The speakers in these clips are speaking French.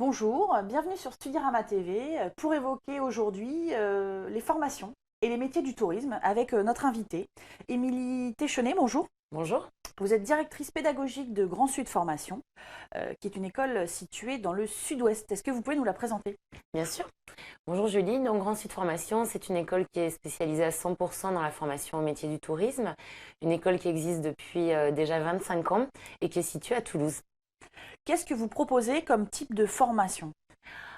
Bonjour, bienvenue sur Studirama TV pour évoquer aujourd'hui les formations et les métiers du tourisme avec notre invitée, Émilie Téchenet. Bonjour. Bonjour. Vous êtes directrice pédagogique de Grand Sud Formation, qui est une école située dans le sud-ouest. Est-ce que vous pouvez nous la présenter? Bien sûr. Bonjour Julie. Donc, Grand Sud Formation, c'est une école qui est spécialisée à 100% dans la formation au métier du tourisme. Une école qui existe depuis déjà 25 ans et qui est située à Toulouse. Qu'est-ce que vous proposez comme type de formation?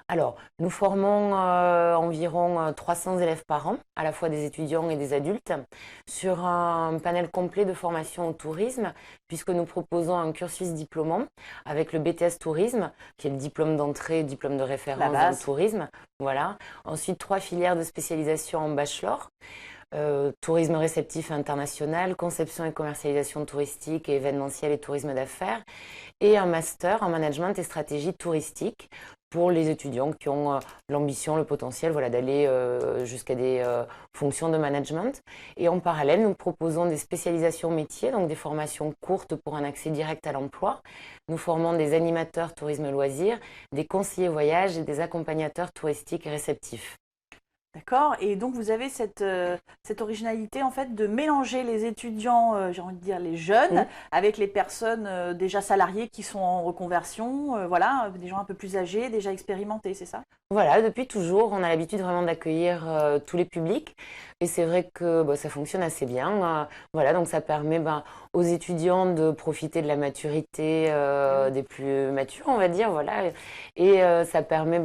Alors, nous formons environ 300 élèves par an, à la fois des étudiants et des adultes, sur un panel complet de formation au tourisme, puisque nous proposons un cursus diplômant avec le BTS Tourisme, qui est le diplôme d'entrée, diplôme de référence dans le tourisme. Voilà. Ensuite, 3 filières de spécialisation en bachelor. Tourisme réceptif et international, conception et commercialisation touristique et événementiel et tourisme d'affaires, et un master en management et stratégie touristique pour les étudiants qui ont l'ambition, le potentiel d'aller jusqu'à des fonctions de management. Et en parallèle, nous proposons des spécialisations métiers, donc des formations courtes pour un accès direct à l'emploi. Nous formons des animateurs tourisme loisirs, des conseillers voyage et des accompagnateurs touristiques et réceptifs. D'accord. Et donc vous avez cette originalité en fait de mélanger les étudiants, j'ai envie de dire les jeunes, avec les personnes déjà salariées qui sont en reconversion, voilà, des gens un peu plus âgés, déjà expérimentés, c'est ça? Voilà, depuis toujours, on a l'habitude vraiment d'accueillir tous les publics et c'est vrai que ça fonctionne assez bien. Voilà, donc ça permet aux étudiants de profiter de la maturité des plus matures, on va dire, voilà, et ça permet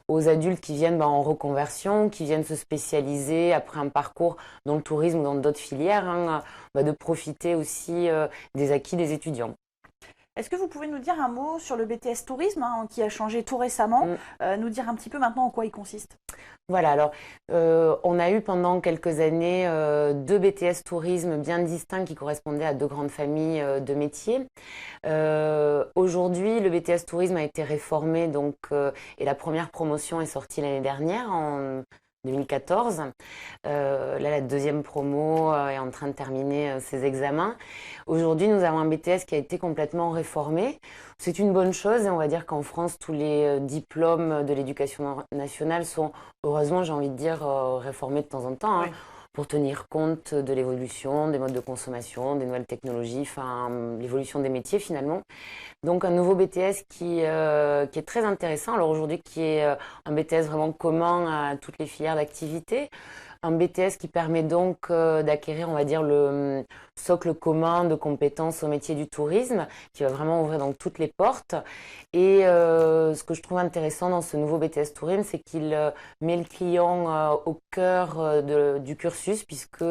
aux adultes qui viennent en reconversion, qui viennent se spécialiser après un parcours dans le tourisme ou dans d'autres filières, de profiter aussi des acquis des étudiants. Est-ce que vous pouvez nous dire un mot sur le BTS Tourisme, qui a changé tout récemment, nous dire un petit peu maintenant en quoi il consiste? Voilà, alors on a eu pendant quelques années 2 BTS tourisme bien distincts qui correspondaient à 2 grandes familles de métiers. Aujourd'hui, le BTS tourisme a été réformé et la première promotion est sortie l'année dernière en 2014. Là, la deuxième promo est en train de terminer ses examens. Aujourd'hui, nous avons un BTS qui a été complètement réformé. C'est une bonne chose et on va dire qu'en France, tous les diplômes de l'éducation nationale sont, heureusement, j'ai envie de dire, réformés de temps en temps. Oui. Pour tenir compte de l'évolution des modes de consommation, des nouvelles technologies, enfin l'évolution des métiers finalement. Donc un nouveau BTS qui est très intéressant. Alors aujourd'hui qui est un BTS vraiment commun à toutes les filières d'activité. Un BTS qui permet donc d'acquérir, on va dire, le socle commun de compétences au métier du tourisme, qui va vraiment ouvrir donc toutes les portes. Et ce que je trouve intéressant dans ce nouveau BTS tourisme, c'est qu'il met le client au cœur du cursus, puisque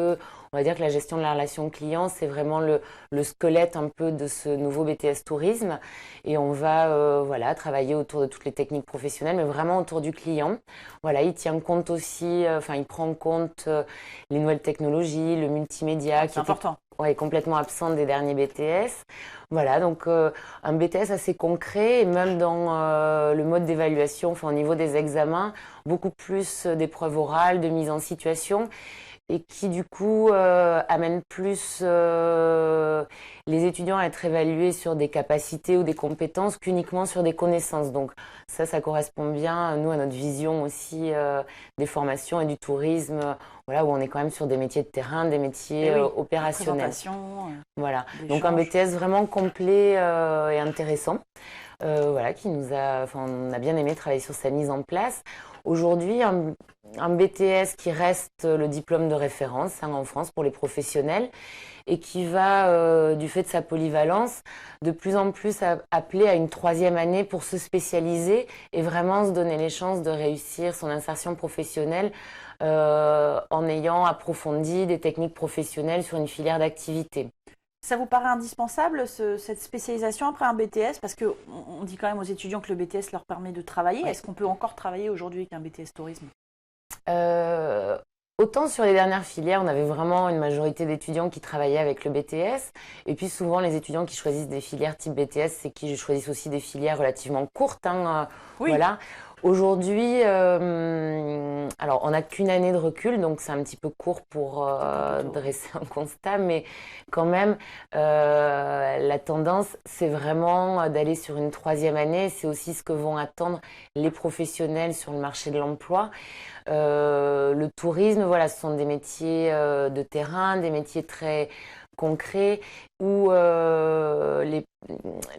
on va dire que la gestion de la relation client, c'est vraiment le squelette un peu de ce nouveau BTS tourisme. Et on va travailler autour de toutes les techniques professionnelles, mais vraiment autour du client. Voilà, il tient compte aussi, il prend en compte les nouvelles technologies, le multimédia, C'est important. est complètement absent des derniers BTS. Voilà, donc un BTS assez concret, et même dans le mode d'évaluation, au niveau des examens, beaucoup plus d'épreuves orales, de mise en situation, et qui du coup amène plus les étudiants à être évalués sur des capacités ou des compétences qu'uniquement sur des connaissances. Donc ça correspond bien, nous, à notre vision aussi des formations et du tourisme, voilà, où on est quand même sur des métiers de terrain, des métiers opérationnels. Voilà, donc un BTS vraiment complet et intéressant. Qui on a bien aimé travailler sur sa mise en place. Aujourd'hui, un BTS qui reste le diplôme de référence en France pour les professionnels et qui va, du fait de sa polyvalence, de plus en plus appeler à une 3e année pour se spécialiser et vraiment se donner les chances de réussir son insertion professionnelle en ayant approfondi des techniques professionnelles sur une filière d'activité. Ça vous paraît indispensable, cette spécialisation après un BTS? Parce qu'on dit quand même aux étudiants que le BTS leur permet de travailler. Ouais. Est-ce qu'on peut encore travailler aujourd'hui avec un BTS tourisme? Autant sur les dernières filières, on avait vraiment une majorité d'étudiants qui travaillaient avec le BTS. Et puis souvent, les étudiants qui choisissent des filières type BTS, c'est qu'ils choisissent aussi des filières relativement courtes. Oui. Voilà. Aujourd'hui, alors on n'a qu'une année de recul, donc c'est un petit peu court pour dresser un constat, mais quand même, la tendance, c'est vraiment d'aller sur une troisième année. C'est aussi ce que vont attendre les professionnels sur le marché de l'emploi. Le tourisme, voilà, ce sont des métiers de terrain, des métiers très concrets où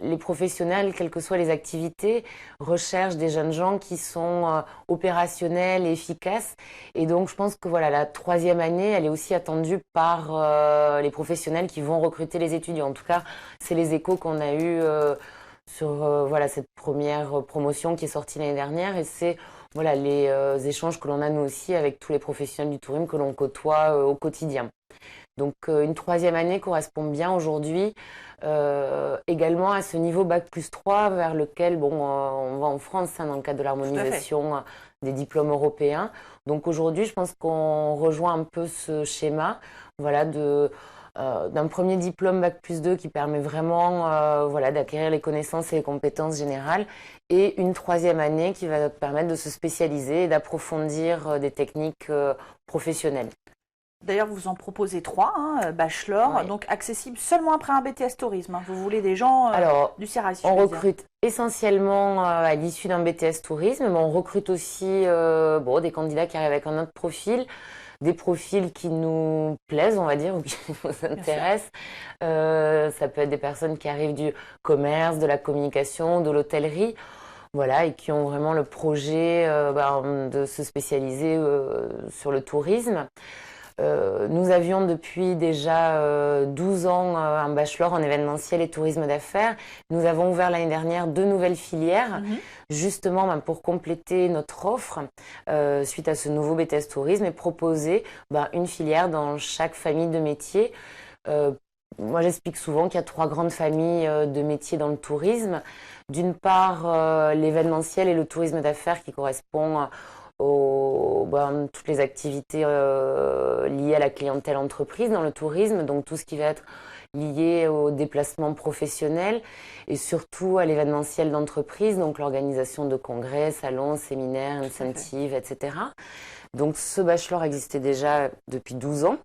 les professionnels, quelles que soient les activités, recherchent des jeunes gens qui sont opérationnels et efficaces. Et donc, je pense que voilà, la troisième année, elle est aussi attendue par les professionnels qui vont recruter les étudiants. En tout cas, c'est les échos qu'on a eus sur voilà, cette première promotion qui est sortie l'année dernière. Et c'est voilà, les échanges que l'on a nous aussi avec tous les professionnels du tourisme que l'on côtoie au quotidien. Donc une troisième année correspond bien aujourd'hui également à ce niveau Bac+3 vers lequel on va en France dans le cadre de l'harmonisation des diplômes européens. Donc aujourd'hui, je pense qu'on rejoint un peu ce schéma voilà, d'un premier diplôme Bac+2 qui permet vraiment voilà, d'acquérir les connaissances et les compétences générales et une troisième année qui va permettre de se spécialiser et d'approfondir des techniques professionnelles. D'ailleurs, vous en proposez 3, bachelor, Ouais. donc accessible seulement après un BTS tourisme. Vous voulez des gens Alors, du Sérail, si on je puis dire. recrute essentiellement à l'issue d'un BTS tourisme, mais on recrute aussi des candidats qui arrivent avec un autre profil, des profils qui nous plaisent, on va dire, ou qui nous intéressent. Ça peut être des personnes qui arrivent du commerce, de la communication, de l'hôtellerie, voilà, et qui ont vraiment le projet de se spécialiser sur le tourisme. Nous avions depuis déjà 12 ans un bachelor en événementiel et tourisme d'affaires. Nous avons ouvert l'année dernière 2 nouvelles filières, justement pour compléter notre offre suite à ce nouveau BTS tourisme et proposer une filière dans chaque famille de métiers. Moi, j'explique souvent qu'il y a 3 grandes familles de métiers dans le tourisme. D'une part, l'événementiel et le tourisme d'affaires qui correspond toutes les activités liées à la clientèle entreprise dans le tourisme, donc tout ce qui va être lié au déplacement professionnel et surtout à l'événementiel d'entreprise, donc l'organisation de congrès, salons, séminaires, incentives, etc. Donc ce bachelor existait déjà depuis 12 ans.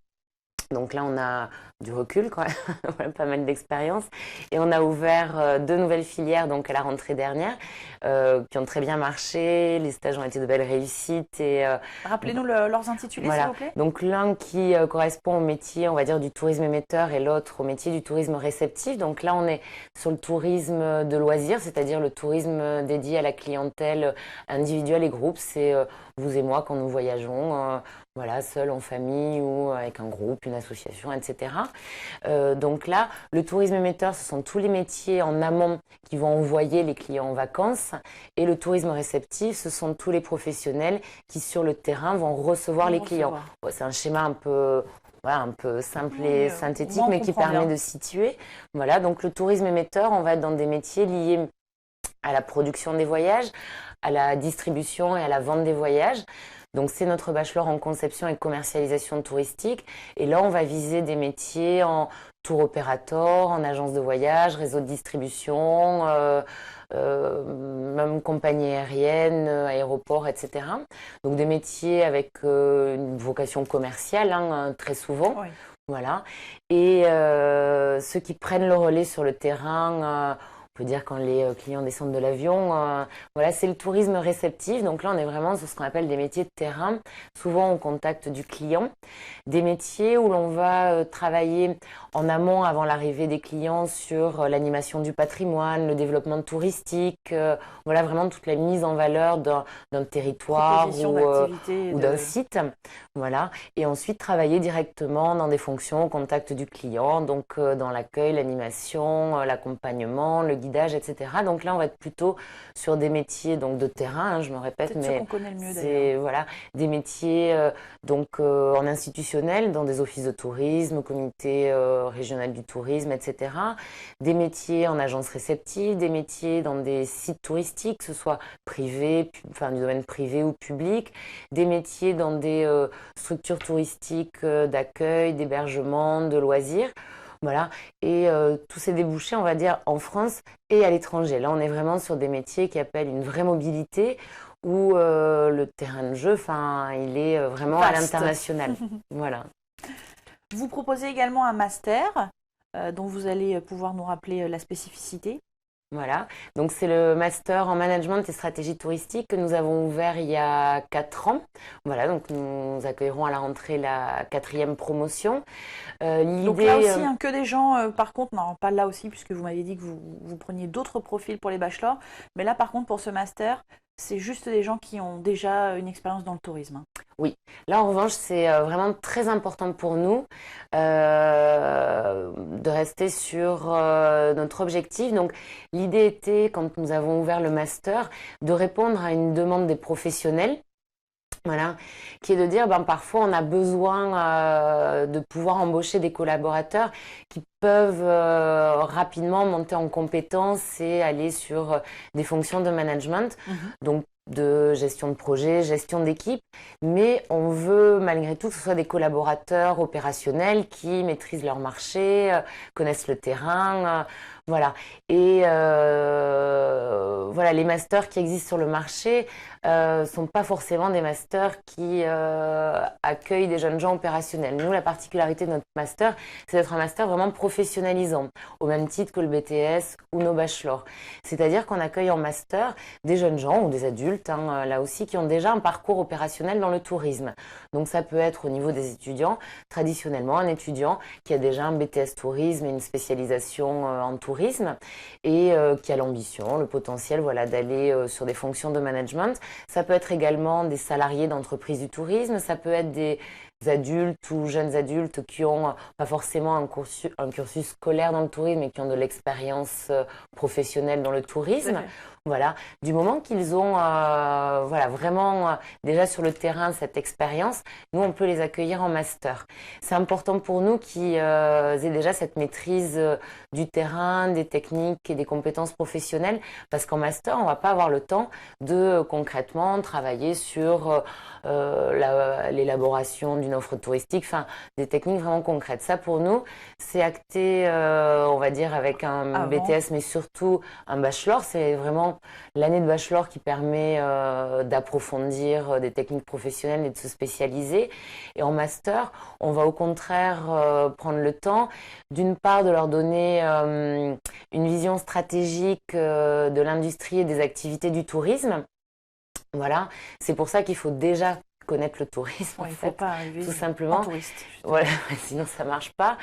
Donc là, on a du recul, quoi. Pas mal d'expérience. Et on a ouvert 2 nouvelles filières donc à la rentrée dernière qui ont très bien marché. Les stages ont été de belles réussites. Rappelez-nous leurs intitulés, voilà. s'il vous plaît. Donc l'un qui correspond au métier, on va dire, du tourisme émetteur et l'autre au métier du tourisme réceptif. Donc là, on est sur le tourisme de loisirs, c'est-à-dire le tourisme dédié à la clientèle individuelle et groupe. C'est vous et moi quand nous voyageons. Voilà, seul, en famille ou avec un groupe, une association, etc. Donc là, le tourisme émetteur, ce sont tous les métiers en amont qui vont envoyer les clients en vacances. Et le tourisme réceptif, ce sont tous les professionnels qui, sur le terrain, vont recevoir les clients. Bon, c'est un schéma un peu simple et synthétique, mais qui permet de situer. Voilà, donc le tourisme émetteur, on va être dans des métiers liés à la production des voyages, à la distribution et à la vente des voyages. Donc c'est notre bachelor en conception et commercialisation touristique. Et là, on va viser des métiers en tour opérateur, en agence de voyage, réseau de distribution, même compagnie aérienne, aéroport, etc. Donc des métiers avec une vocation commerciale, très souvent. Oui. Voilà. Et ceux qui prennent le relais sur le terrain, on peut dire quand les clients descendent de l'avion, voilà, c'est le tourisme réceptif. Donc là, on est vraiment sur ce qu'on appelle des métiers de terrain, souvent au contact du client. Des métiers où l'on va travailler en amont avant l'arrivée des clients sur l'animation du patrimoine, le développement touristique, voilà vraiment toute la mise en valeur d'un territoire ou d'un site. Voilà. Et ensuite, travailler directement dans des fonctions au contact du client, donc dans l'accueil, l'animation, l'accompagnement, le guidage, etc. Donc là, on va être plutôt sur des métiers donc de terrain, je me répète, mais qu'on connaît le mieux, c'est voilà, des métiers en institutionnel, dans des offices de tourisme, comité régional du tourisme, etc. Des métiers en agence réceptive, des métiers dans des sites touristiques, que ce soit privés, du domaine privé ou public, des métiers dans des structures touristiques d'accueil, d'hébergement, de loisirs. Voilà. Et tous ces débouchés, on va dire, en France et à l'étranger. Là, on est vraiment sur des métiers qui appellent une vraie mobilité, où le terrain de jeu, il est vraiment à l'international. Voilà. Vous proposez également un master dont vous allez pouvoir nous rappeler la spécificité. Voilà, donc c'est le master en management et stratégie touristique que nous avons ouvert il y a 4 ans. Voilà, donc nous accueillerons à la rentrée la 4e promotion. Donc là aussi, que des gens, par contre, non, pas là aussi, puisque vous m'avez dit que vous preniez d'autres profils pour les bachelors, mais là par contre pour ce master, c'est juste des gens qui ont déjà une expérience dans le tourisme. Oui, là en revanche, c'est vraiment très important pour nous de rester sur notre objectif. Donc l'idée était, quand nous avons ouvert le master, de répondre à une demande des professionnels. Voilà, qui est de dire, parfois on a besoin de pouvoir embaucher des collaborateurs qui peuvent rapidement monter en compétences et aller sur des fonctions de management, donc de gestion de projet, gestion d'équipe, mais on veut malgré tout que ce soit des collaborateurs opérationnels qui maîtrisent leur marché, connaissent le terrain, voilà. Et voilà, les masters qui existent sur le marché sont pas forcément des masters qui accueillent des jeunes gens opérationnels. Nous, la particularité de notre master, c'est d'être un master vraiment professionnalisant, au même titre que le BTS ou nos bachelors. C'est-à-dire qu'on accueille en master des jeunes gens ou des adultes, là aussi, qui ont déjà un parcours opérationnel dans le tourisme. Donc ça peut être au niveau des étudiants, traditionnellement un étudiant qui a déjà un BTS tourisme et une spécialisation en tourisme et qui a l'ambition, le potentiel, voilà, d'aller sur des fonctions de management. Ça peut être également des salariés d'entreprises du tourisme, ça peut être des adultes ou jeunes adultes qui ont pas forcément un cursus scolaire dans le tourisme mais qui ont de l'expérience professionnelle dans le tourisme. Voilà, du moment qu'ils ont voilà, vraiment déjà sur le terrain cette expérience, nous on peut les accueillir en master. C'est important pour nous qu'ils aient déjà cette maîtrise du terrain, des techniques et des compétences professionnelles, parce qu'en master on va pas avoir le temps de concrètement travailler sur l'élaboration d'une offre touristique, enfin des techniques vraiment concrètes. Ça pour nous c'est acté, on va dire avec un BTS mais surtout un bachelor. C'est vraiment l'année de bachelor qui permet d'approfondir des techniques professionnelles et de se spécialiser. Et en master, on va au contraire prendre le temps, d'une part, de leur donner une vision stratégique de l'industrie et des activités du tourisme. Voilà, c'est pour ça qu'il faut déjà connaître le tourisme, en fait, pas tout simplement. Touriste, voilà, sinon ça marche pas.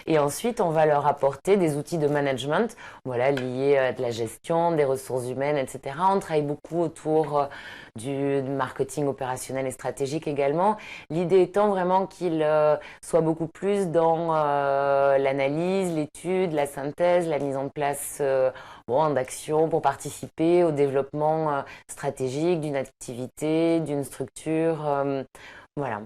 Et ensuite, on va leur apporter des outils de management, voilà, liés à de la gestion, des ressources humaines, etc. On travaille beaucoup autour du marketing opérationnel et stratégique également. L'idée étant vraiment qu'ils soient beaucoup plus dans l'analyse, l'étude, la synthèse, la mise en place d'actions pour participer au développement stratégique d'une activité, d'une structure. Voilà.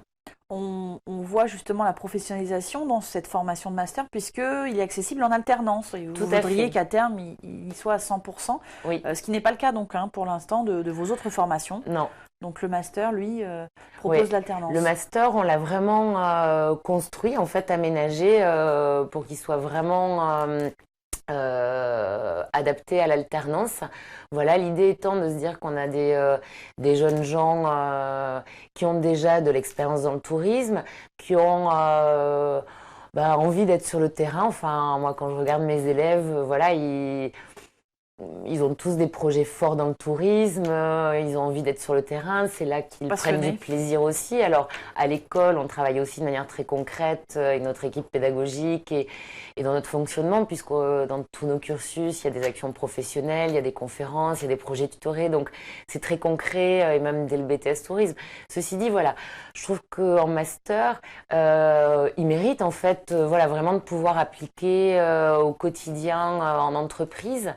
On voit justement la professionnalisation dans cette formation de master puisqu'il est accessible en alternance. Et vous voudriez qu'à terme, il soit à 100%, oui. Ce qui n'est pas le cas donc pour l'instant de vos autres formations. Non. Donc le master, lui, propose l'alternance. Le master, on l'a vraiment construit, en fait, aménagé pour qu'il soit vraiment adapté à l'alternance. Voilà, l'idée étant de se dire qu'on a des jeunes gens qui ont déjà de l'expérience dans le tourisme, qui ont envie d'être sur le terrain. Enfin, moi, quand je regarde mes élèves, voilà, ils ont tous des projets forts dans le tourisme, ils ont envie d'être sur le terrain, c'est là qu'ils prennent du plaisir aussi. Alors, à l'école, on travaille aussi de manière très concrète avec notre équipe pédagogique et dans notre fonctionnement, puisque dans tous nos cursus, il y a des actions professionnelles, il y a des conférences, il y a des projets tutorés, donc c'est très concret, et même dès le BTS Tourisme. Ceci dit, voilà, je trouve qu'en master, ils méritent en fait vraiment de pouvoir appliquer au quotidien en entreprise.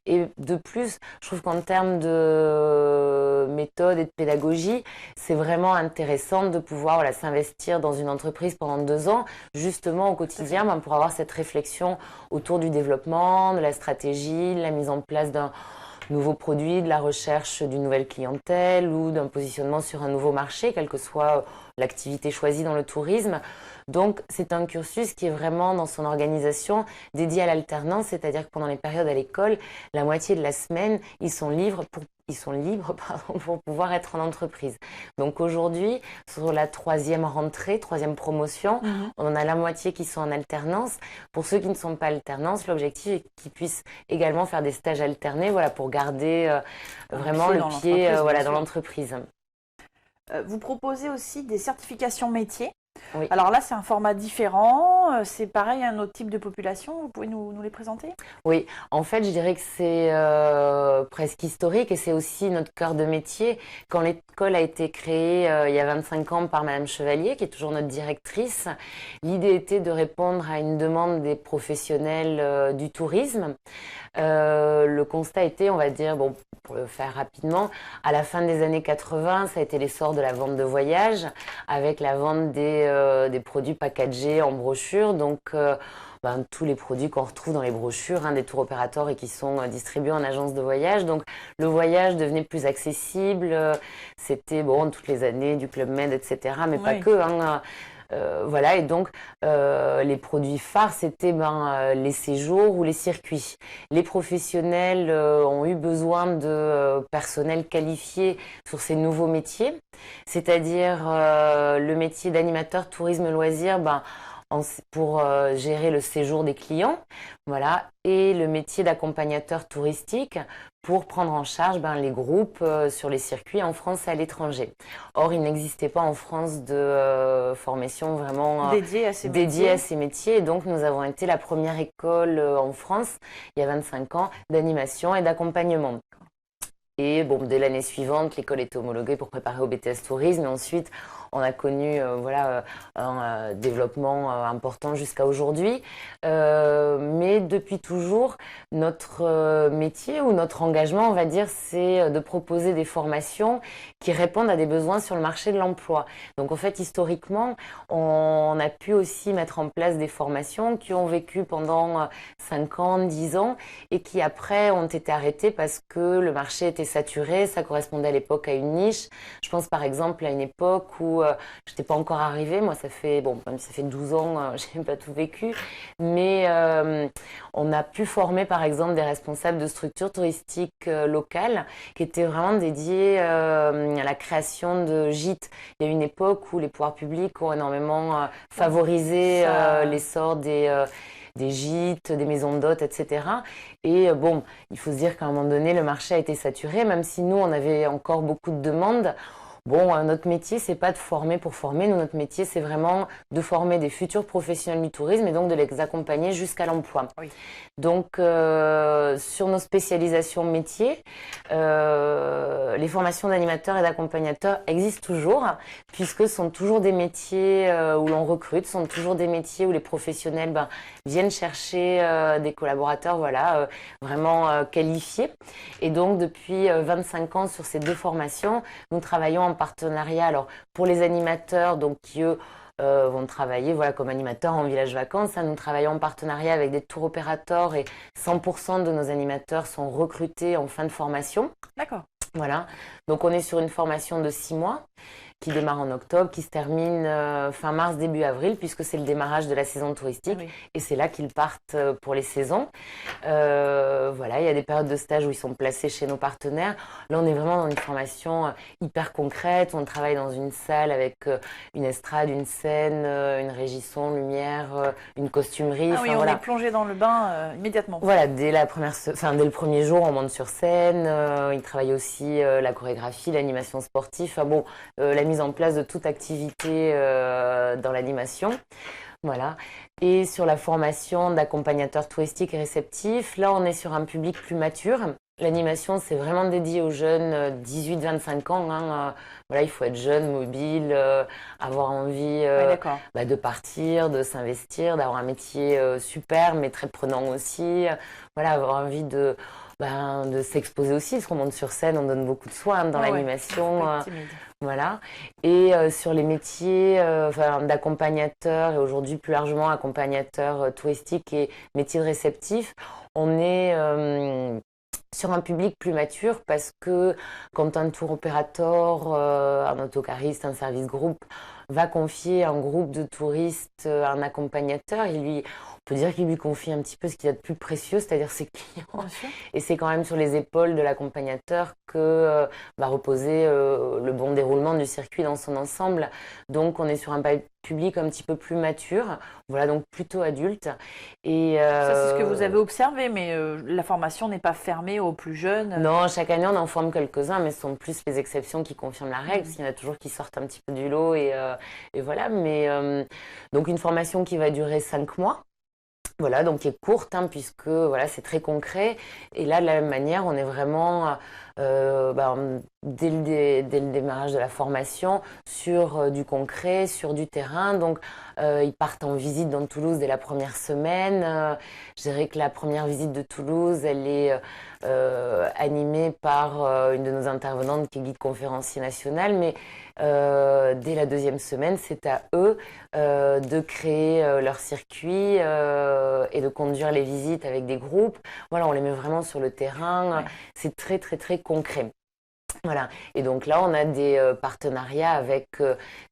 Et de plus, je trouve qu'en termes de méthode et de pédagogie, c'est vraiment intéressant de pouvoir s'investir dans une entreprise pendant 2 ans, justement au quotidien, pour avoir cette réflexion autour du développement, de la stratégie, de la mise en place d'un nouveau produit, de la recherche d'une nouvelle clientèle ou d'un positionnement sur un nouveau marché, quelle que soit l'activité choisie dans le tourisme. Donc, c'est un cursus qui est vraiment dans son organisation dédié à l'alternance, c'est-à-dire que pendant les périodes à l'école, la moitié de la semaine, ils sont libres ils sont libres pardon, pour pouvoir être en entreprise. Donc aujourd'hui, sur la troisième rentrée, troisième promotion, on en a la moitié qui sont en alternance. Pour ceux qui ne sont pas alternance, l'objectif est qu'ils puissent également faire des stages alternés, voilà, pour garder vraiment le pied voilà, dans l'entreprise. Vous proposez aussi des certifications métiers. Oui. Alors là, c'est un format différent, c'est pareil, un autre type de population, vous pouvez nous les présenter? Oui, en fait, je dirais que c'est presque historique et c'est aussi notre cœur de métier. Quand l'école a été créée il y a 25 ans par Madame Chevalier, qui est toujours notre directrice, l'idée était de répondre à une demande des professionnels du tourisme. Le constat était, on va dire, bon, pour le faire rapidement, à la fin des années 80, ça a été l'essor de la vente de voyage avec la vente des produits packagés en brochure. Donc, tous les produits qu'on retrouve dans les brochures des tours opérateurs et qui sont distribués en agence de voyage. Donc, le voyage devenait plus accessible. C'était, bon, toutes les années du Club Med, etc. Mais pas que, voilà, et donc les produits phares, c'était les séjours ou les circuits. Les professionnels ont eu besoin de personnel qualifié sur ces nouveaux métiers, c'est-à-dire le métier d'animateur tourisme loisirs, pour gérer le séjour des clients, voilà, et le métier d'accompagnateur touristique pour prendre en charge les groupes sur les circuits en France et à l'étranger. Or, il n'existait pas en France de formation vraiment dédiée à ces métiers. Et donc, nous avons été la première école en France, il y a 25 ans, d'animation et d'accompagnement. Et bon, dès l'année suivante, l'école était homologuée pour préparer au BTS Tourisme. Et ensuite, on a connu un développement important jusqu'à aujourd'hui. Mais depuis toujours, notre métier ou notre engagement, on va dire, c'est de proposer des formations qui répondent à des besoins sur le marché de l'emploi. Donc en fait, historiquement, on a pu aussi mettre en place des formations qui ont vécu pendant 5 ans, 10 ans et qui après ont été arrêtées parce que le marché était saturé, ça correspondait à l'époque à une niche. Je pense par exemple à une époque où je n'étais pas encore arrivée, moi ça fait 12 ans, je n'ai pas tout vécu, mais on a pu former par exemple des responsables de structures touristiques locales qui étaient vraiment dédiés à la création de gîtes. Il y a une époque où les pouvoirs publics ont énormément favorisé l'essor des gîtes, des maisons d'hôtes, etc. Et bon, il faut se dire qu'à un moment donné, le marché a été saturé, même si nous, on avait encore beaucoup de demandes. Bon, notre métier, c'est pas de former pour former. Nous, notre métier, c'est vraiment de former des futurs professionnels du tourisme et donc de les accompagner jusqu'à l'emploi. Oui. Donc, sur nos spécialisations métiers, les formations d'animateurs et d'accompagnateurs existent toujours, puisque ce sont toujours des métiers où l'on recrute, ce sont toujours des métiers où les professionnels viennent chercher des collaborateurs vraiment qualifiés. Et donc, depuis 25 ans sur ces deux formations, nous travaillons en partenariat. Alors, pour les animateurs, donc qui eux vont travailler comme animateurs en village vacances. Nous travaillons en partenariat avec des tours opérateurs et 100% de nos animateurs sont recrutés en fin de formation. D'accord. Voilà. Donc, on est sur une formation de 6 mois qui démarre en octobre, qui se termine fin mars, début avril, puisque c'est le démarrage de la saison touristique. Oui. Et c'est là qu'ils partent pour les saisons. Voilà, il y a des périodes de stage où ils sont placés chez nos partenaires. Là, on est vraiment dans une formation hyper concrète. On travaille dans une salle avec une estrade, une scène, une régie son, lumière, une costumerie. Ah oui, on est plongé dans le bain immédiatement. Voilà, dès le premier jour, on monte sur scène. Ils travaillent aussi la chorégraphie, l'animation sportive. La mise en place de toute activité dans l'animation. Voilà. Et sur la formation d'accompagnateur touristique et réceptif, là, on est sur un public plus mature. L'animation, c'est vraiment dédié aux jeunes 18-25 ans. Il faut être jeune, mobile, avoir envie de partir, de s'investir, d'avoir un métier super, mais très prenant aussi. Avoir envie de s'exposer aussi, parce qu'on monte sur scène, on donne beaucoup de soi dans l'animation. Voilà. Et sur les métiers d'accompagnateur et aujourd'hui plus largement accompagnateur touristique et métier de réceptif, on est sur un public plus mature parce que quand un tour opérateur, un autocariste, un service groupe va confier un groupe de touristes à un accompagnateur, on peut dire qu'il lui confie un petit peu ce qu'il y a de plus précieux, c'est-à-dire ses clients. Bien sûr. Et c'est quand même sur les épaules de l'accompagnateur que va reposer le bon déroulement du circuit dans son ensemble. Donc on est sur un public un petit peu plus mature, voilà, donc plutôt adulte. Et, Ça, c'est ce que vous avez observé, mais la formation n'est pas fermée aux plus jeunes. non, chaque année on en forme quelques-uns, mais ce sont plus les exceptions qui confirment la règle, parce qu'il y en a toujours qui sortent un petit peu du lot, et voilà. Mais donc une formation qui va durer 5 mois. Voilà, donc qui est courte, hein, puisque voilà, c'est très concret. Et là, de la même manière, on est vraiment, dès le démarrage de la formation, sur du concret, sur du terrain. Donc, ils partent en visite dans Toulouse dès la première semaine. Je dirais que la première visite de Toulouse, elle est animée par une de nos intervenantes qui est guide conférencier national. Mais dès la deuxième semaine, c'est à eux de créer leur circuit et de conduire les visites avec des groupes. Voilà, on les met vraiment sur le terrain. Ouais. C'est très, très, très concret. Voilà. Et donc là, on a des partenariats avec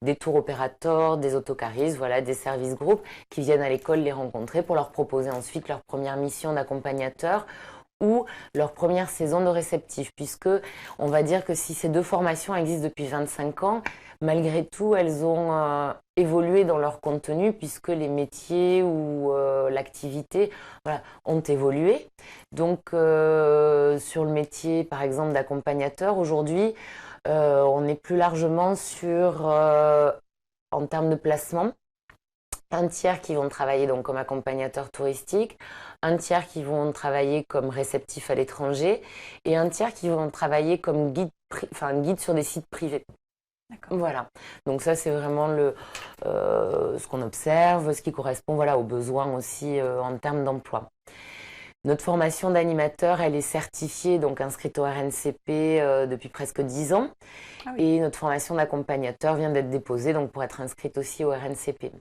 des tours opérateurs, des autocaristes, voilà, des services groupes qui viennent à l'école les rencontrer pour leur proposer ensuite leur première mission d'accompagnateur ou leur première saison de réceptif, puisque on va dire que si ces deux formations existent depuis 25 ans, malgré tout, elles ont évolué dans leur contenu, puisque les métiers ou l'activité voilà, ont évolué. Donc, sur le métier, par exemple, d'accompagnateur, aujourd'hui, on est plus largement sur, en termes de placement, un tiers qui vont travailler donc comme accompagnateurs touristiques, un tiers qui vont travailler comme réceptifs à l'étranger et un tiers qui vont travailler comme guide sur des sites privés. Voilà, donc ça c'est vraiment ce qu'on observe, ce qui correspond voilà, aux besoins aussi en termes d'emploi. Notre formation d'animateur, elle est certifiée, donc inscrite au RNCP depuis presque 10 ans. Ah oui. Et notre formation d'accompagnateur vient d'être déposée donc pour être inscrite aussi au RNCP.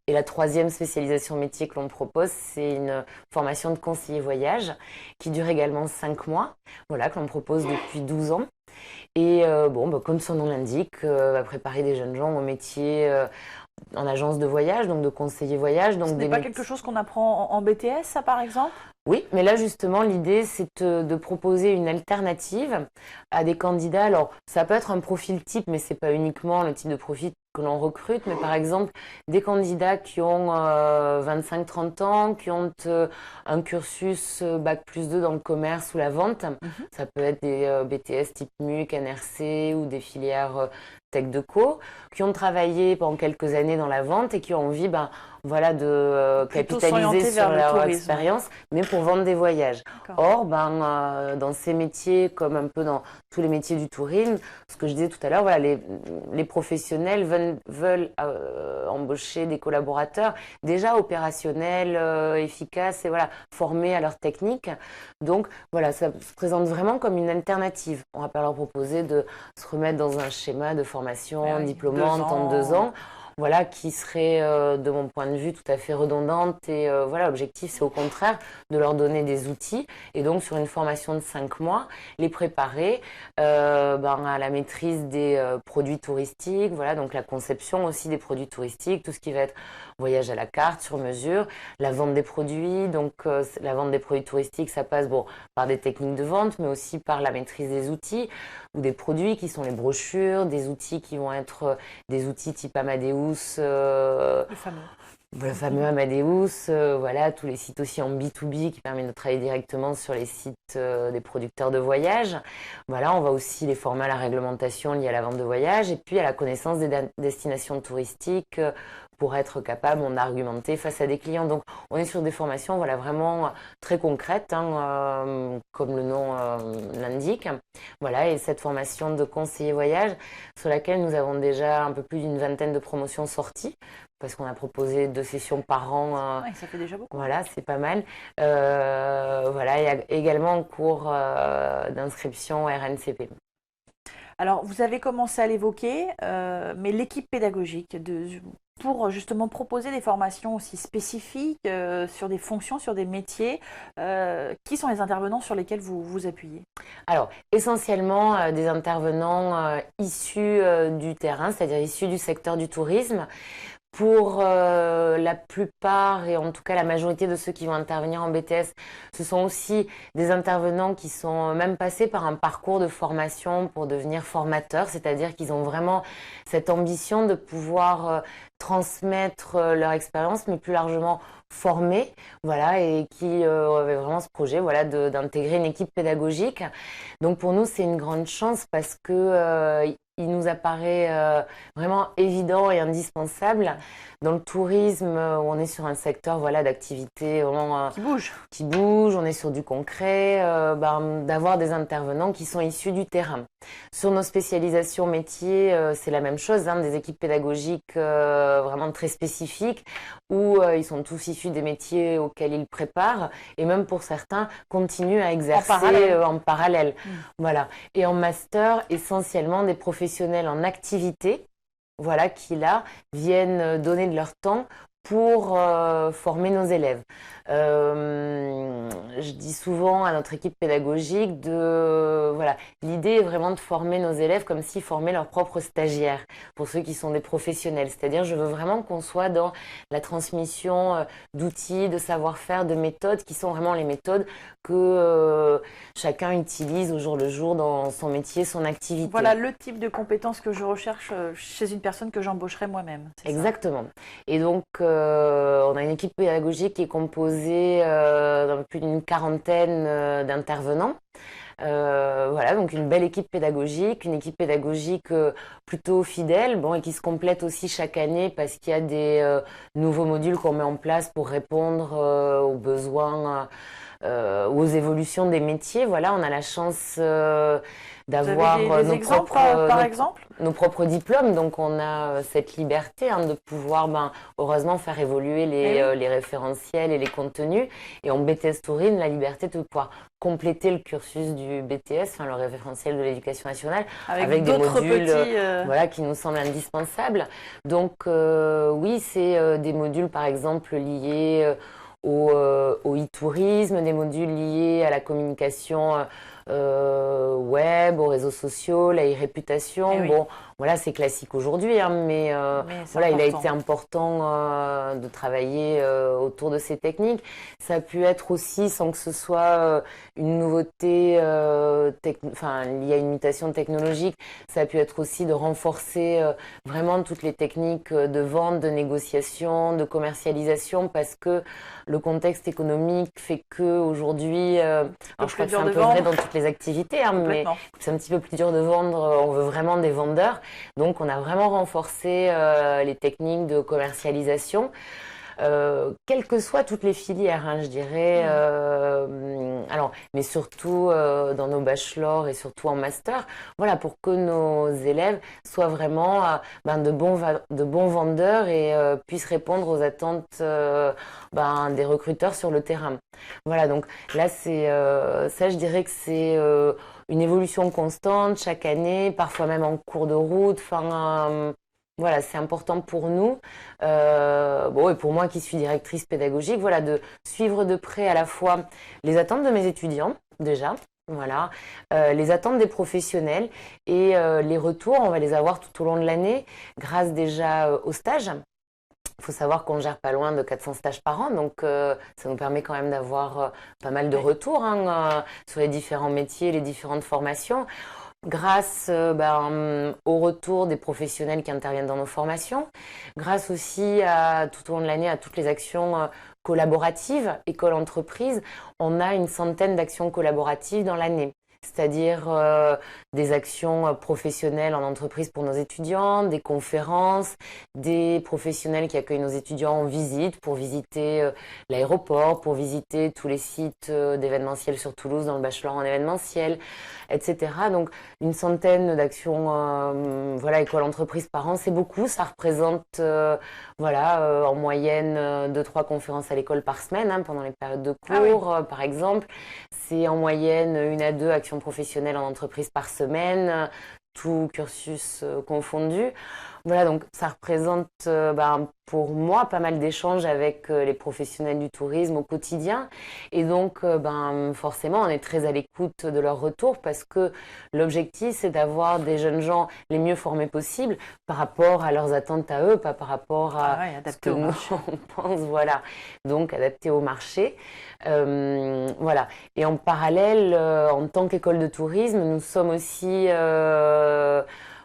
Et la troisième spécialisation métier que l'on propose, c'est une formation de conseiller voyage qui dure également 5 mois, voilà, que l'on propose depuis 12 ans. Et comme son nom l'indique, va préparer des jeunes gens au métier en agence de voyage, donc de conseiller voyage. Donc ce n'est pas quelque chose qu'on apprend en BTS, ça par exemple ? Oui, mais là justement, l'idée, c'est de proposer une alternative à des candidats. Alors, ça peut être un profil type, mais ce n'est pas uniquement le type de profil que l'on recrute, mais par exemple, des candidats qui ont 25-30 ans, qui ont un cursus Bac+2 dans le commerce ou la vente. Ça peut être des BTS type MUC, NRC ou des filières Tech Deco, qui ont travaillé pendant quelques années dans la vente et qui ont envie voilà, de capitaliser sur leur expérience, mais pour vendre des voyages. Or, dans ces métiers, comme un peu dans tous les métiers du tourisme, ce que je disais tout à l'heure, voilà, les professionnels veulent embaucher des collaborateurs déjà opérationnels, efficaces et voilà, formés à leur technique. Donc, voilà, ça se présente vraiment comme une alternative. On va pas leur proposer de se remettre dans un schéma de formation diplômante en 2 ans. Voilà, qui serait, de mon point de vue, tout à fait redondante. Et voilà, l'objectif, c'est au contraire de leur donner des outils. Et donc, sur une formation de 5 mois, les préparer à la maîtrise des produits touristiques. Voilà, donc la conception aussi des produits touristiques, tout ce qui va être voyage à la carte, sur mesure, la vente des produits. Donc, la vente des produits touristiques, ça passe par des techniques de vente, mais aussi par la maîtrise des outils ou des produits qui sont les brochures, des outils qui vont être des outils type Amadeus. Le fameux Amadeus, voilà, tous les sites aussi en B2B qui permettent de travailler directement sur les sites des producteurs de voyages. Voilà, on va aussi les former à la réglementation liée à la vente de voyages et puis à la connaissance des destinations touristiques pour être capable d'argumenter face à des clients. Donc, on est sur des formations voilà, vraiment très concrètes, comme le nom l'indique. Voilà, et cette formation de conseiller voyage, sur laquelle nous avons déjà un peu plus d'une vingtaine de promotions sorties, parce qu'on a proposé 2 sessions par an. Ça fait déjà beaucoup. Voilà, c'est pas mal. Voilà, il y a également en cours d'inscription RNCP. Alors, vous avez commencé à l'évoquer, mais l'équipe pédagogique, pour justement proposer des formations aussi spécifiques sur des fonctions, sur des métiers. Qui sont les intervenants sur lesquels vous vous appuyez? Alors, essentiellement des intervenants issus du terrain, c'est-à-dire issus du secteur du tourisme. Pour la plupart, et en tout cas la majorité de ceux qui vont intervenir en BTS, ce sont aussi des intervenants qui sont même passés par un parcours de formation pour devenir formateurs, c'est-à-dire qu'ils ont vraiment cette ambition de pouvoir transmettre leur expérience, mais plus largement former, voilà, et qui avaient vraiment ce projet, voilà, d'intégrer une équipe pédagogique. Donc pour nous, c'est une grande chance parce que il nous apparaît vraiment évident et indispensable dans le tourisme où on est sur un secteur voilà d'activité vraiment qui bouge, on est sur du concret, d'avoir des intervenants qui sont issus du terrain. Sur nos spécialisations métiers, c'est la même chose, hein, des équipes pédagogiques vraiment très spécifiques où ils sont tous issus des métiers auxquels ils préparent et même pour certains continuent à exercer en parallèle. Voilà. Et en master, essentiellement des professionnels en activité, voilà, qui là viennent donner de leur temps pour former nos élèves. Je dis souvent à notre équipe pédagogique voilà, l'idée est vraiment de former nos élèves comme s'ils formaient leurs propres stagiaires, pour ceux qui sont des professionnels. C'est-à-dire, je veux vraiment qu'on soit dans la transmission d'outils, de savoir-faire, de méthodes qui sont vraiment les méthodes que chacun utilise au jour le jour dans son métier, son activité. Voilà le type de compétences que je recherche chez une personne que j'embaucherai moi-même. Exactement. Et donc, on a une équipe pédagogique qui est composée d'un plus d'une quarantaine d'intervenants. Voilà, donc une belle équipe pédagogique, plutôt fidèle, bon, et qui se complète aussi chaque année parce qu'il y a des nouveaux modules qu'on met en place pour répondre aux besoins, aux évolutions des métiers. Voilà, on a la chance d'avoir nos propres diplômes, donc on a cette liberté de pouvoir heureusement faire évoluer les référentiels et les contenus, et en BTS Tourisme, la liberté de pouvoir compléter le cursus du BTS, le référentiel de l'éducation nationale, avec des modules voilà, qui nous semblent indispensables. Donc oui, c'est des modules par exemple liés au e-tourisme, des modules liés à la communication web, aux réseaux sociaux, la e-réputation. Oui. Bon, voilà, c'est classique aujourd'hui, mais voilà, il a été important de travailler autour de ces techniques. Ça a pu être aussi, sans que ce soit une nouveauté, liée à une mutation technologique, ça a pu être aussi de renforcer vraiment toutes les techniques de vente, de négociation, de commercialisation, parce que le contexte économique fait que aujourd'hui, alors je crois que c'est un peu vrai dans toutes les activités, mais c'est un petit peu plus dur de vendre. On veut vraiment des vendeurs, donc on a vraiment renforcé les techniques de commercialisation. Quelles que soient toutes les filières, je dirais. Mais surtout dans nos bachelors et surtout en master, voilà, pour que nos élèves soient vraiment de bons vendeurs et puissent répondre aux attentes des recruteurs sur le terrain. Voilà, donc là, ça, je dirais que c'est une évolution constante chaque année, parfois même en cours de route. Voilà, c'est important pour nous, et pour moi qui suis directrice pédagogique, voilà, de suivre de près à la fois les attentes de mes étudiants, déjà, voilà, les attentes des professionnels et les retours, on va les avoir tout au long de l'année, grâce déjà aux stages. Il faut savoir qu'on gère pas loin de 400 stages par an, donc ça nous permet quand même d'avoir pas mal de retours sur les différents métiers, les différentes formations. Grâce au retour des professionnels qui interviennent dans nos formations, grâce aussi tout au long de l'année à toutes les actions collaboratives, école-entreprise, on a une centaine d'actions collaboratives dans l'année. C'est-à-dire des actions professionnelles en entreprise pour nos étudiants, des conférences, des professionnels qui accueillent nos étudiants en visite pour visiter l'aéroport, pour visiter tous les sites d'événementiel sur Toulouse dans le bachelor en événementiel, etc. Donc une centaine d'actions école-entreprise par an, c'est beaucoup. Ça représente en moyenne 2-3 conférences à l'école par semaine pendant les périodes de cours, par exemple. C'est en moyenne 1 à 2 actions professionnelles en entreprise par semaine, tout cursus confondu. Voilà, donc ça représente pour moi pas mal d'échanges avec les professionnels du tourisme au quotidien. Et donc, forcément, on est très à l'écoute de leur retour parce que l'objectif, c'est d'avoir des jeunes gens les mieux formés possibles par rapport à leurs attentes à eux, pas par rapport à ce que nous on pense. Voilà, donc adapté au marché. Voilà. Et en parallèle, en tant qu'école de tourisme, nous sommes aussi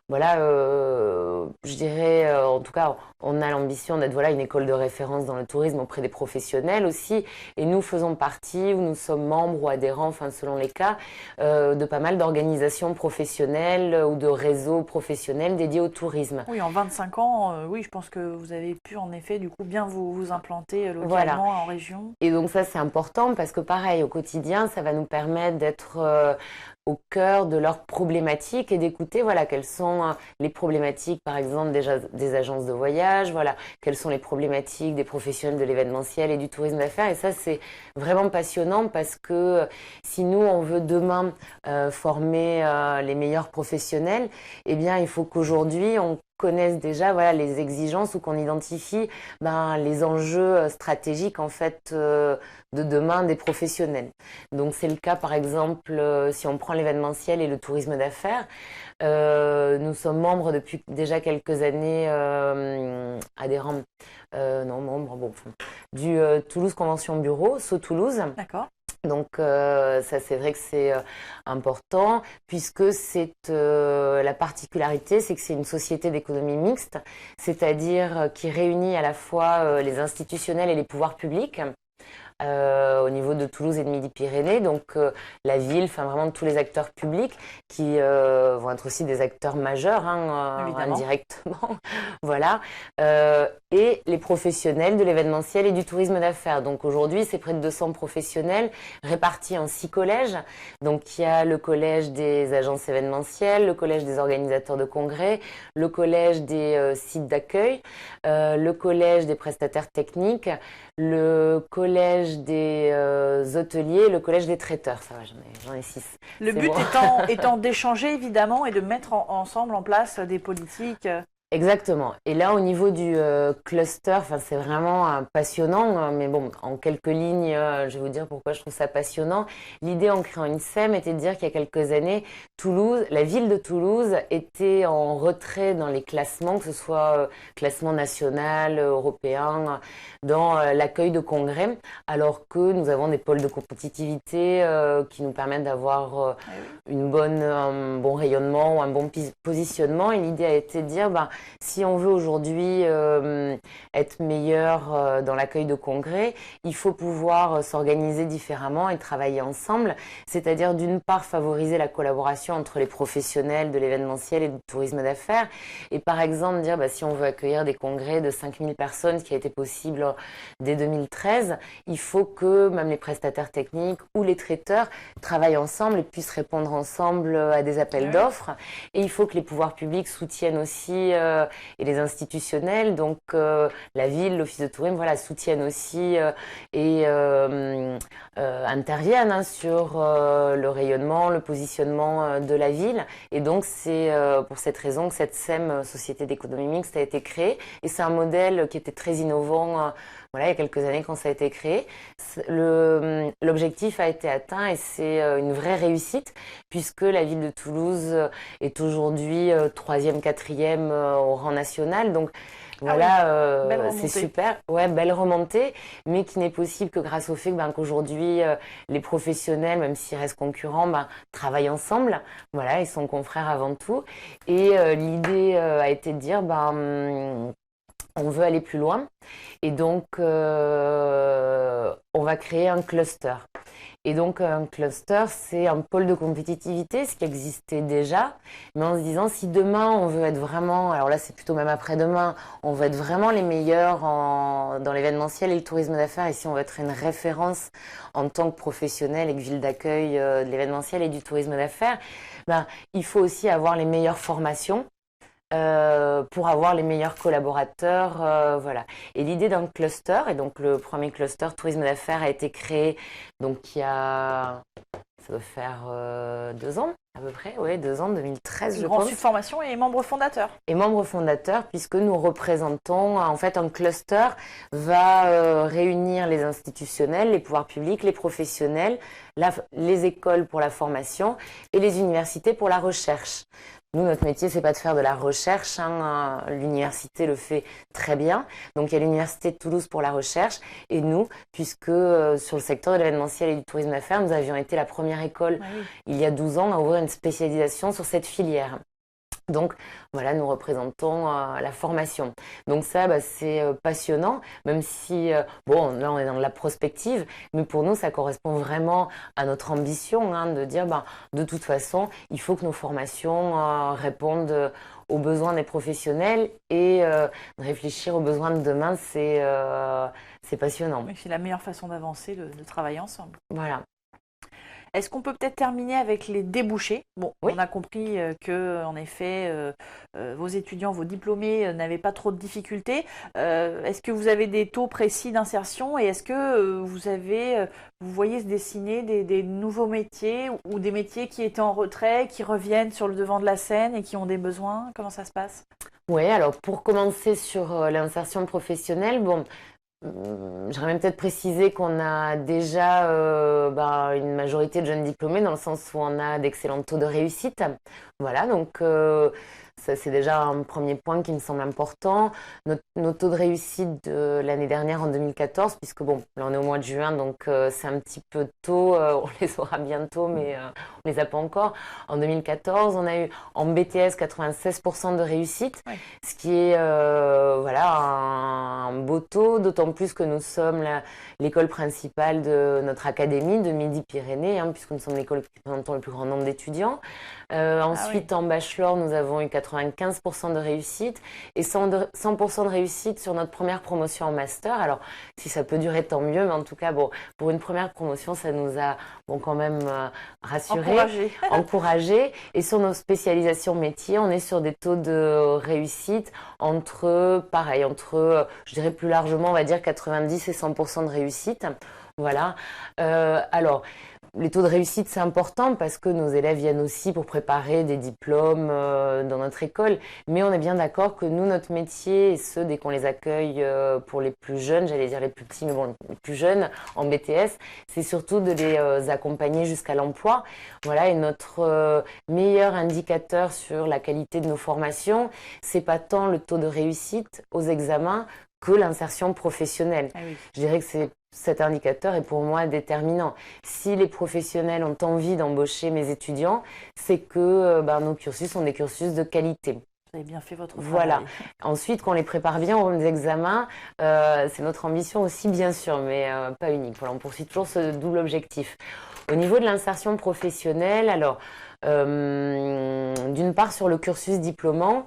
voilà, je dirais, en tout cas, on a l'ambition d'être une école de référence dans le tourisme auprès des professionnels aussi. Et nous faisons partie, ou nous sommes membres ou adhérents, enfin selon les cas, de pas mal d'organisations professionnelles ou de réseaux professionnels dédiés au tourisme. Oui, en 25 ans, oui, je pense que vous avez pu en effet du coup bien vous implanter localement en région. Et donc ça, c'est important parce que pareil, au quotidien, ça va nous permettre d'être au cœur de leurs problématiques et d'écouter quelles sont les problématiques par exemple des agences de voyage, quelles sont les problématiques des professionnels de l'événementiel et du tourisme d'affaires. Et ça, c'est vraiment passionnant parce que si nous, on veut demain former les meilleurs professionnels, eh bien, il faut qu'aujourd'hui, on connaissent déjà les exigences ou qu'on identifie les enjeux stratégiques en fait de demain des professionnels. Donc c'est le cas par exemple si on prend l'événementiel et le tourisme d'affaires. Nous sommes membres depuis déjà quelques années adhérents, non membres, du Toulouse Convention Bureau, SO Toulouse. D'accord. Donc ça c'est vrai que c'est important puisque c'est la particularité, c'est que c'est une société d'économie mixte, c'est-à-dire qui réunit à la fois les institutionnels et les pouvoirs publics. Au niveau de Toulouse et de Midi-Pyrénées, donc la ville, enfin vraiment tous les acteurs publics qui vont être aussi des acteurs majeurs indirectement, voilà, et les professionnels de l'événementiel et du tourisme d'affaires. Donc aujourd'hui, c'est près de 200 professionnels répartis en 6 collèges. Donc il y a le collège des agences événementielles, le collège des organisateurs de congrès, le collège des sites d'accueil, le collège des prestataires techniques, le collège des hôteliers, le collège des traiteurs. Ça va, j'en ai 6. Le but étant d'échanger évidemment et de mettre ensemble en place des politiques. Exactement. Et là, au niveau du cluster, c'est vraiment passionnant. Mais bon, en quelques lignes, je vais vous dire pourquoi je trouve ça passionnant. L'idée en créant une SEM était de dire qu'il y a quelques années, Toulouse, la ville de Toulouse était en retrait dans les classements, que ce soit classement national, européen, dans l'accueil de congrès, alors que nous avons des pôles de compétitivité qui nous permettent d'avoir un bon rayonnement ou un bon positionnement. Et l'idée a été de dire, si on veut aujourd'hui être meilleur dans l'accueil de congrès, il faut pouvoir s'organiser différemment et travailler ensemble, c'est-à-dire d'une part favoriser la collaboration entre les professionnels de l'événementiel et du tourisme d'affaires et par exemple dire si on veut accueillir des congrès de 5000 personnes, ce qui a été possible dès 2013, il faut que même les prestataires techniques ou les traiteurs travaillent ensemble et puissent répondre ensemble à des appels d'offres et il faut que les pouvoirs publics soutiennent aussi et les institutionnels, donc la ville, l'office de tourisme, soutiennent aussi et interviennent sur le rayonnement, le positionnement de la ville. Et donc c'est pour cette raison que cette SEM, Société d'économie mixte, a été créée. Et c'est un modèle qui était très innovant il y a quelques années quand ça a été créé. L'objectif a été atteint et c'est une vraie réussite puisque la ville de Toulouse est aujourd'hui 3e, 4e au rang national. Donc c'est super, belle remontée, mais qui n'est possible que grâce au fait qu'aujourd'hui les professionnels, même s'ils restent concurrents, travaillent ensemble. Ils sont confrères avant tout. Et l'idée a été de dire on veut aller plus loin et donc on va créer un cluster. Et donc un cluster, c'est un pôle de compétitivité, ce qui existait déjà, mais en se disant si demain on veut être vraiment, alors là c'est plutôt même après-demain, on veut être vraiment les meilleurs dans l'événementiel et le tourisme d'affaires, et si on veut être une référence en tant que professionnel et que ville d'accueil de l'événementiel et du tourisme d'affaires, il faut aussi avoir les meilleures formations. Pour avoir les meilleurs collaborateurs, Et l'idée d'un cluster, et donc le premier cluster tourisme d'affaires a été créé donc ça doit faire 2 ans à peu près, ouais, 2 ans, 2013, je Grand pense. Sud Formation et membre fondateur. Et membre fondateur, puisque nous représentons, en fait, un cluster va réunir les institutionnels, les pouvoirs publics, les professionnels, les écoles pour la formation et les universités pour la recherche. Nous, notre métier, c'est pas de faire de la recherche, hein. L'université le fait très bien. Donc, il y a l'Université de Toulouse pour la recherche. Et nous, puisque sur le secteur de l'événementiel et du tourisme d'affaires, nous avions été la première école, il y a 12 ans, à ouvrir une spécialisation sur cette filière. Donc voilà, nous représentons la formation. Donc ça, c'est passionnant, même si, bon, là on est dans la prospective, mais pour nous, ça correspond vraiment à notre ambition, hein, de dire, de toute façon, il faut que nos formations répondent aux besoins des professionnels et de réfléchir aux besoins de demain, c'est passionnant. Oui, c'est la meilleure façon d'avancer, de travailler ensemble. Voilà. Est-ce qu'on peut peut-être terminer avec les débouchés? Bon, oui. On a compris que, en effet, vos étudiants, vos diplômés n'avaient pas trop de difficultés. Est-ce que vous avez des taux précis d'insertion et est-ce que vous voyez se dessiner des nouveaux métiers ou des métiers qui étaient en retrait, qui reviennent sur le devant de la scène et qui ont des besoins? Comment ça se passe? Oui, alors pour commencer sur l'insertion professionnelle, bon. J'aimerais même peut-être préciser qu'on a déjà une majorité de jeunes diplômés dans le sens où on a d'excellents taux de réussite. Voilà, donc ça c'est déjà un premier point qui me semble important. Nos taux de réussite de l'année dernière en 2014, puisque bon, là on est au mois de juin, donc c'est un petit peu tôt, on les aura bientôt, mais on les a pas encore. En 2014, on a eu en BTS 96% de réussite, ce qui est un beau taux, d'autant plus que nous sommes l'école principale de notre académie de Midi-Pyrénées, hein, puisque nous sommes l'école qui représente le plus grand nombre d'étudiants. Ensuite, en bachelor, nous avons eu 95% de réussite et 100% de réussite sur notre première promotion en master. Alors, si ça peut durer, tant mieux, mais en tout cas, bon, pour une première promotion, ça nous a quand même rassurés, encouragés. Et sur nos spécialisations métiers, on est sur des taux de réussite entre, je dirais plus largement, on va dire 90 et 100% de réussite. Voilà. Alors, les taux de réussite, c'est important parce que nos élèves viennent aussi pour préparer des diplômes dans notre école. Mais on est bien d'accord que nous, notre métier, et ce, dès qu'on les accueille pour les plus jeunes, j'allais dire les plus petits, mais bon, les plus jeunes en BTS, c'est surtout de les accompagner jusqu'à l'emploi. Voilà, et notre meilleur indicateur sur la qualité de nos formations, c'est pas tant le taux de réussite aux examens que l'insertion professionnelle. Ah oui. Je dirais que cet indicateur est pour moi déterminant. Si les professionnels ont envie d'embaucher mes étudiants, c'est que nos cursus sont des cursus de qualité. Vous avez bien fait votre travail. Voilà. Ensuite, qu'on les prépare bien aux examens, c'est notre ambition aussi, bien sûr, mais pas unique. Voilà, on poursuit toujours ce double objectif. Au niveau de l'insertion professionnelle, alors, d'une part sur le cursus diplômant,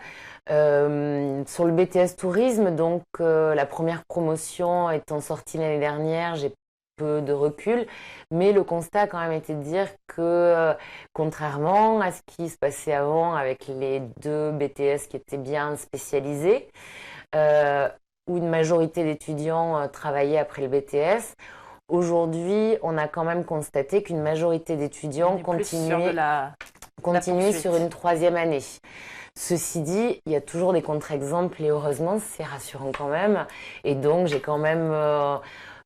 sur le BTS tourisme, donc la première promotion étant sortie l'année dernière, j'ai peu de recul, mais le constat a quand même été de dire que contrairement à ce qui se passait avant avec les 2 BTS qui étaient bien spécialisés, où une majorité d'étudiants travaillaient après le BTS, aujourd'hui, on a quand même constaté qu'une majorité d'étudiants continuait sur une 3e année. Ceci dit, il y a toujours des contre-exemples et heureusement, c'est rassurant quand même. Et donc, j'ai quand même,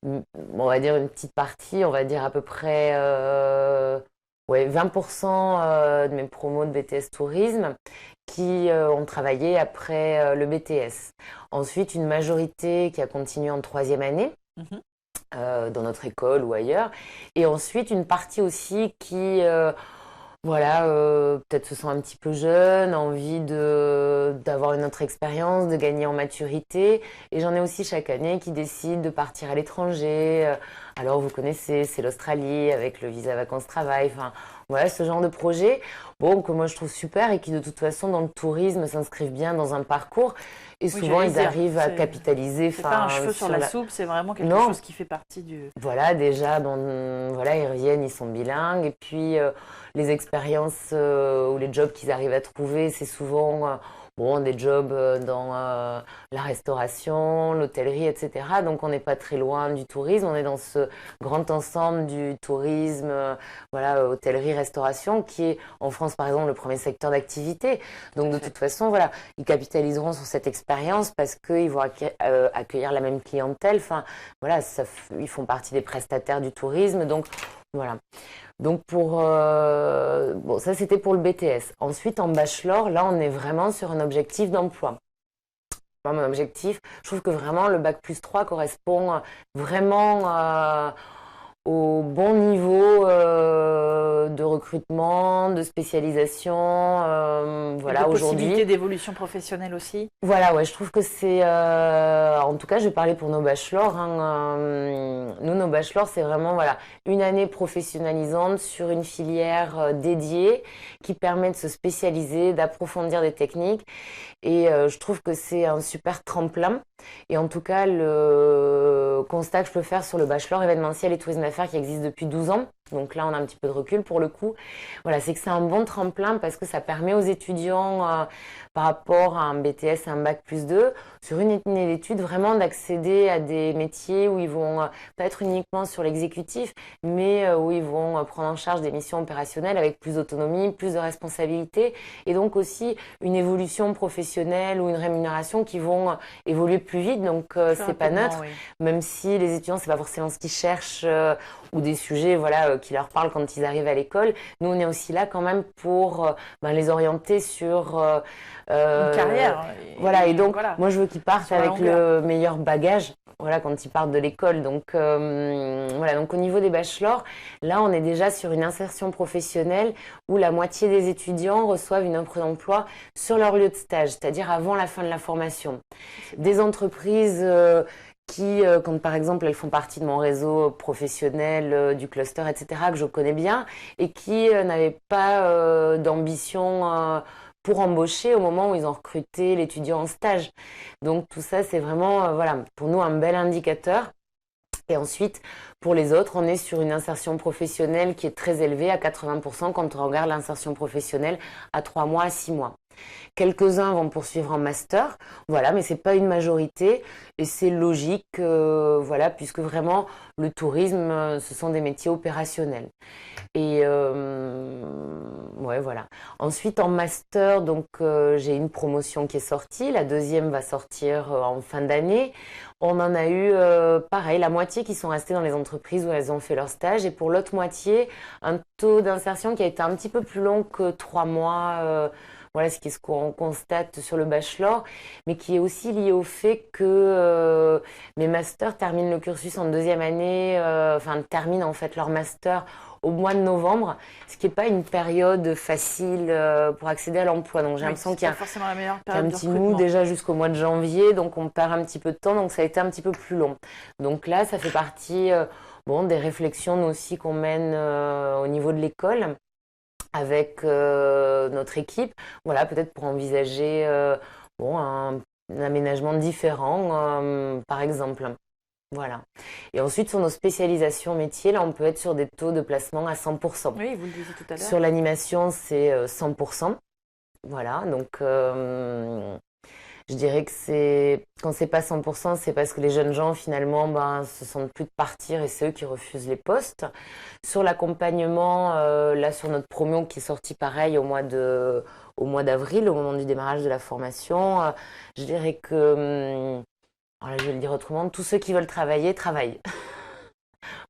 on va dire une petite partie, on va dire à peu près 20% de mes promos de BTS Tourisme qui ont travaillé après le BTS. Ensuite, une majorité qui a continué en 3e année. Dans notre école ou ailleurs. Et ensuite, une partie aussi qui... peut-être se sent un petit peu jeune, envie d'avoir une autre expérience, de gagner en maturité. Et j'en ai aussi chaque année qui décident de partir à l'étranger. Alors vous connaissez, c'est l'Australie avec le visa vacances-travail. Enfin, voilà, ce genre de projet. Bon, que moi je trouve super et qui de toute façon dans le tourisme s'inscrivent bien dans un parcours. Et souvent ils arrivent à capitaliser. C'est pas un cheveu sur la soupe, c'est vraiment quelque chose qui fait partie du... Voilà, déjà, ils reviennent, ils sont bilingues. Et puis les expériences ou les jobs qu'ils arrivent à trouver, c'est souvent des jobs dans la restauration, l'hôtellerie, etc. Donc on n'est pas très loin du tourisme, on est dans ce grand ensemble du tourisme, hôtellerie, restauration, qui est en France par exemple le premier secteur d'activité. Donc de toute façon, voilà, ils capitaliseront sur cette expérience parce qu'ils vont accueillir la même clientèle. Enfin, voilà, ils font partie des prestataires du tourisme. Donc voilà. Donc ça c'était pour le BTS. Ensuite en bachelor, là on est vraiment sur un objectif d'emploi. Mon objectif, je trouve que vraiment le bac+3 correspond vraiment au bon niveau de recrutement, de spécialisation, de possibilités d'évolution professionnelle aussi. Voilà, ouais, je trouve que c'est, en tout cas, je vais parler pour nos bachelors. Nous, nos bachelors, c'est vraiment une année professionnalisante sur une filière dédiée qui permet de se spécialiser, d'approfondir des techniques. Et je trouve que c'est un super tremplin. Et en tout cas, le constat que je peux faire sur le bachelor événementiel et tourisme d'affaires qui existe depuis 12 ans, donc là on a un petit peu de recul pour le coup, c'est que c'est un bon tremplin parce que ça permet aux étudiants, par rapport à un BTS, un bac+2, sur une année d'études, vraiment d'accéder à des métiers où ils vont pas être uniquement sur l'exécutif, mais où ils vont prendre en charge des missions opérationnelles avec plus d'autonomie, plus de responsabilité, et donc aussi une évolution professionnelle ou une rémunération qui vont évoluer plus vite, donc c'est pas neutre, oui. Même si les étudiants c'est pas forcément ce qu'ils cherchent ou des sujets qui leur parlent quand ils arrivent à l'école. Nous on est aussi là quand même pour les orienter sur une carrière. Et donc moi je veux qu'ils partent avec le meilleur bagage. Quand ils partent de l'école. Donc, donc au niveau des bachelors, là, on est déjà sur une insertion professionnelle où la moitié des étudiants reçoivent une offre d'emploi sur leur lieu de stage, c'est-à-dire avant la fin de la formation. Des entreprises qui, quand par exemple elles font partie de mon réseau professionnel, du cluster, etc., que je connais bien, et qui n'avaient pas d'ambition pour embaucher au moment où ils ont recruté l'étudiant en stage. Donc tout ça, c'est vraiment, pour nous, un bel indicateur. Et ensuite, pour les autres, on est sur une insertion professionnelle qui est très élevée, à 80% quand on regarde l'insertion professionnelle à 3 mois, à 6 mois. Quelques-uns vont poursuivre en master, mais c'est pas une majorité et c'est logique, puisque vraiment le tourisme, ce sont des métiers opérationnels. Et Ensuite en master, donc j'ai une promotion qui est sortie, la deuxième va sortir en fin d'année. On en a eu pareil, la moitié qui sont restées dans les entreprises où elles ont fait leur stage et pour l'autre moitié, un taux d'insertion qui a été un petit peu plus long que 3 mois. Ce qu'on constate sur le bachelor, mais qui est aussi lié au fait que mes masters terminent le cursus en deuxième année, terminent en fait leur master au mois de novembre, ce qui n'est pas une période facile pour accéder à l'emploi. Donc j'ai l'impression qu'il y a forcément la meilleure période un petit mou déjà jusqu'au mois de janvier, donc on perd un petit peu de temps, donc ça a été un petit peu plus long. Donc là, ça fait partie des réflexions nous aussi qu'on mène au niveau de l'école avec notre équipe, peut-être pour envisager un aménagement différent, par exemple. Voilà. Et ensuite, sur nos spécialisations métiers, là, on peut être sur des taux de placement à 100%. Oui, vous le disiez tout à l'heure. Sur l'animation, c'est 100%. Voilà, donc je dirais que quand c'est pas 100%, c'est parce que les jeunes gens, finalement, se sentent plus de partir et c'est eux qui refusent les postes. Sur l'accompagnement, là, sur notre promo qui est sortie pareil au mois d'avril, au moment du démarrage de la formation, je dirais que, alors là, je vais le dire autrement, tous ceux qui veulent travailler, travaillent.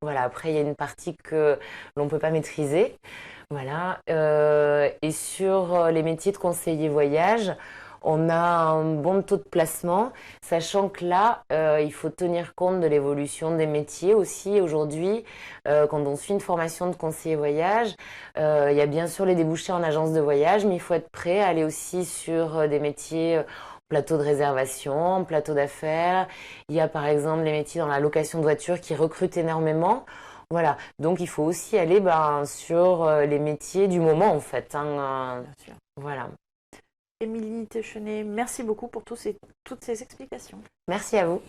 Après, il y a une partie que l'on ne peut pas maîtriser. Et sur les métiers de conseiller voyage, on a un bon taux de placement, sachant que là, il faut tenir compte de l'évolution des métiers aussi. Aujourd'hui, quand on suit une formation de conseiller voyage, il y a bien sûr les débouchés en agence de voyage, mais il faut être prêt à aller aussi sur des métiers plateau de réservation, plateau d'affaires. Il y a par exemple les métiers dans la location de voitures qui recrutent énormément. Donc il faut aussi aller sur les métiers du moment en fait. Bien sûr. Émilie Téchenet, merci beaucoup pour toutes ces explications. Merci à vous.